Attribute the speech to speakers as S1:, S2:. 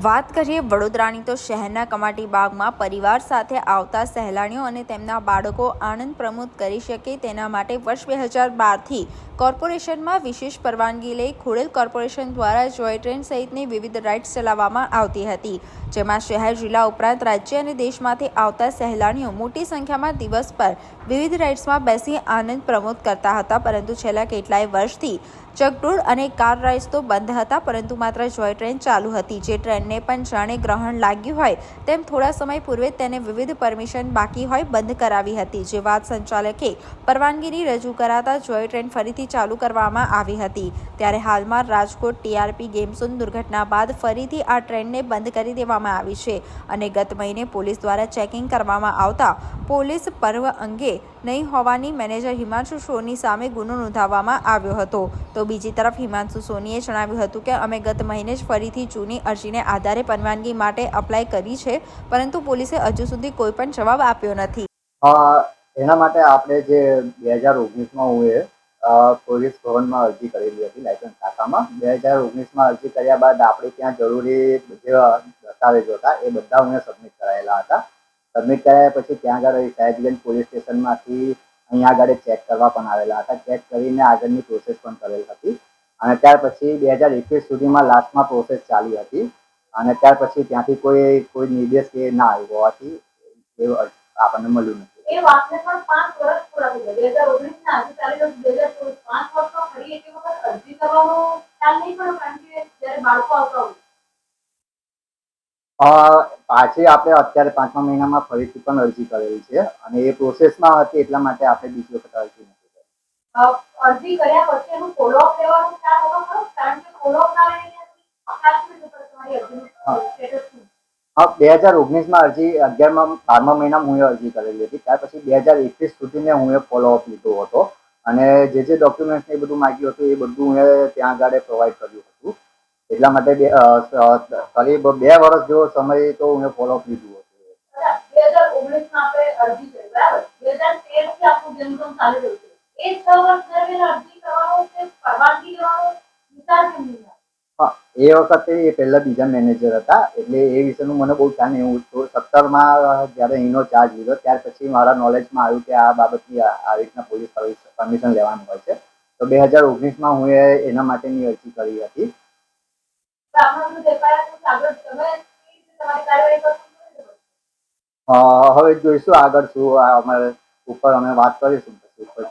S1: વાત કરીએ વડોદરાની તો શહેરના કમાટી બાગમાં પરિવાર સાથે આવતા સહેલાણીઓ અને તેમના બાળકો આનંદ પ્રમોદ કરી શકે તેના માટે વર્ષ 2012થી કોર્પોરેશનમાં વિશેષ પરવાનગી લઈ ખોડેલ કોર્પોરેશન દ્વારા જોય ટ્રેન સહિતની વિવિધ રાઇડ્સ ચલાવવામાં આવતી હતી, જેમાં શહેર જિલ્લા ઉપરાંત રાજ્ય અને દેશમાંથી આવતા સહેલાણીઓ મોટી સંખ્યામાં દિવસ પર વિવિધ રાઇડ્સમાં બેસી આનંદ પ્રમોદ કરતા હતા. પરંતુ છેલ્લા કેટલાય વર્ષથી ચકડોળ અને કાર રાઇડ્સ તો બંધ હતા, પરંતુ માત્ર જોય ટ્રેન ચાલુ હતી, જે ટ્રેનને પણ જાણે ગ્રહણ લાગ્યું હોય તેમ થોડા સમય પૂર્વે તેને વિવિધ પરમિશન બાકી હોય બંધ કરાવી હતી, જે વાત સંચાલકે પરવાનગીની રજૂ કરાતા જોય ટ્રેન ફરીથી ચાલુ કરવામાં આવી હતી. ત્યારે હાલમાં રાજકોટ ટીઆરપી ગેમ ઝોન દુર્ઘટના બાદ ફરીથી આ ટ્રેનને બંધ કરી દેવામાં આવી છે અને ગત મહિને પોલીસ દ્વારા ચેકિંગ કરવામાં આવતા પોલીસ પર્વ અંગે નહીં હોવાની મેનેજર હિમાંશુ સોની સામે ગુનો નોંધવામાં આવ્યો હતો. તો બીજી તરફ હિમાંશુ સોનીએ જણાવ્યું હતું કે અમે ગત મહિને જ ફરીથી જૂની અરજીને આધારે પરવાનગી માટે અપ્લાય કરી છે, પરંતુ પોલીસે હજુ સુધી કોઈ પણ જવાબ આપ્યો નથી.
S2: એના માટે આપણે જે 2019માં હું પોલીસ ભવનમાં અરજી કરેલી હતી લાયસન્સ શાખામાં. 2019માં અરજી કર્યા બાદ આપણે ત્યાં જરૂરી જે દસ્તાવેજો હતા એ બધા અમે સબમિટ કરાયેલા હતા. સબમિટ કરાયા પછી ત્યાં આગળ સયાજગંજ પોલીસ સ્ટેશનમાંથી અહીંયા આગળ ચેક કરવા પણ આવેલા હતા. ચેક કરીને આગળની પ્રોસેસ પણ કરેલ હતી અને ત્યાર પછી 2021 સુધીમાં લાસ્ટમાં પ્રોસેસ ચાલી હતી અને ત્યાર પછી ત્યાંથી કોઈ નિર્દેશ કે ના આવ્યો હોવાથી એ આપણને મળ્યું નથી.
S3: એ વાતને પણ 5 વર્ષ પૂરા થઈ ગયા. 2019 ના આજે ચાલી રહ્યું 2024 5 વર્ષમાં ફરી એક વખત અરજી કરવાનો ખ્યાલ નહીં પડ્યો, કારણ કે જ્યારે બાળકો આવતા હોય
S2: પાછી આપણે અત્યારે 5મા મહિનામાં ફરીથી પણ અરજી કરેલી છે અને એ પ્રોસેસમાં હતી, એટલા માટે આપણે બીજી વખત અરજી નથી કરી.
S3: અરજી કર્યા પછી એનું ફોલોઅપ લેવાનો ખ્યાલ હતો ખરો? કારણ કે ફોલોઅપ ના લઈને તમારી અરજીનું સ્ટેટસ શું?
S2: 2019માં અરજી 12મા મહિનામાં હું અરજી કરેલી હતી. ત્યાર પછી 2021 સુધીને હું ફોલોઅપ લીધો હતો અને જે ડોક્યુમેન્ટ્સ એ બધું માંગ્યું હતું એ બધું હું ત્યાં આગળ પ્રોવાઈડ કર્યું હતું. એટલા માટે કરીબ 2 વર્ષ જેવો સમય તો હું ફોલોઅપ લીધું હતું.
S3: 2019માં આપણે અરજી કરી, બરાબર? 2013 થી આપણું ગેમ ઝોન ચાલી રહ્યું છે. એ 6 વર્ષ દરમિયાન અરજી કરવાનો કે પરવાનગી લેવાનો વિચાર કેમ નહીં?
S2: એ વખતે એ પહેલા બીજા મેનેજર હતા, એટલે એ વિશેનું મને બહુ ખ્યાલ નહીં. હું 17માં જ્યારે એનો ચાર્જ લીધો ત્યાર પછી મારા નોલેજમાં આવ્યું કે આ બાબતની આવી રીતના પોલીસ પરમિશન લેવાનું હોય છે. તો 2019માં હું એના માટેની અરજી કરી હતી. હવે જોઈશું આગળ શું અમારે ઉપર અમે વાત કરીશું પછી ઉપર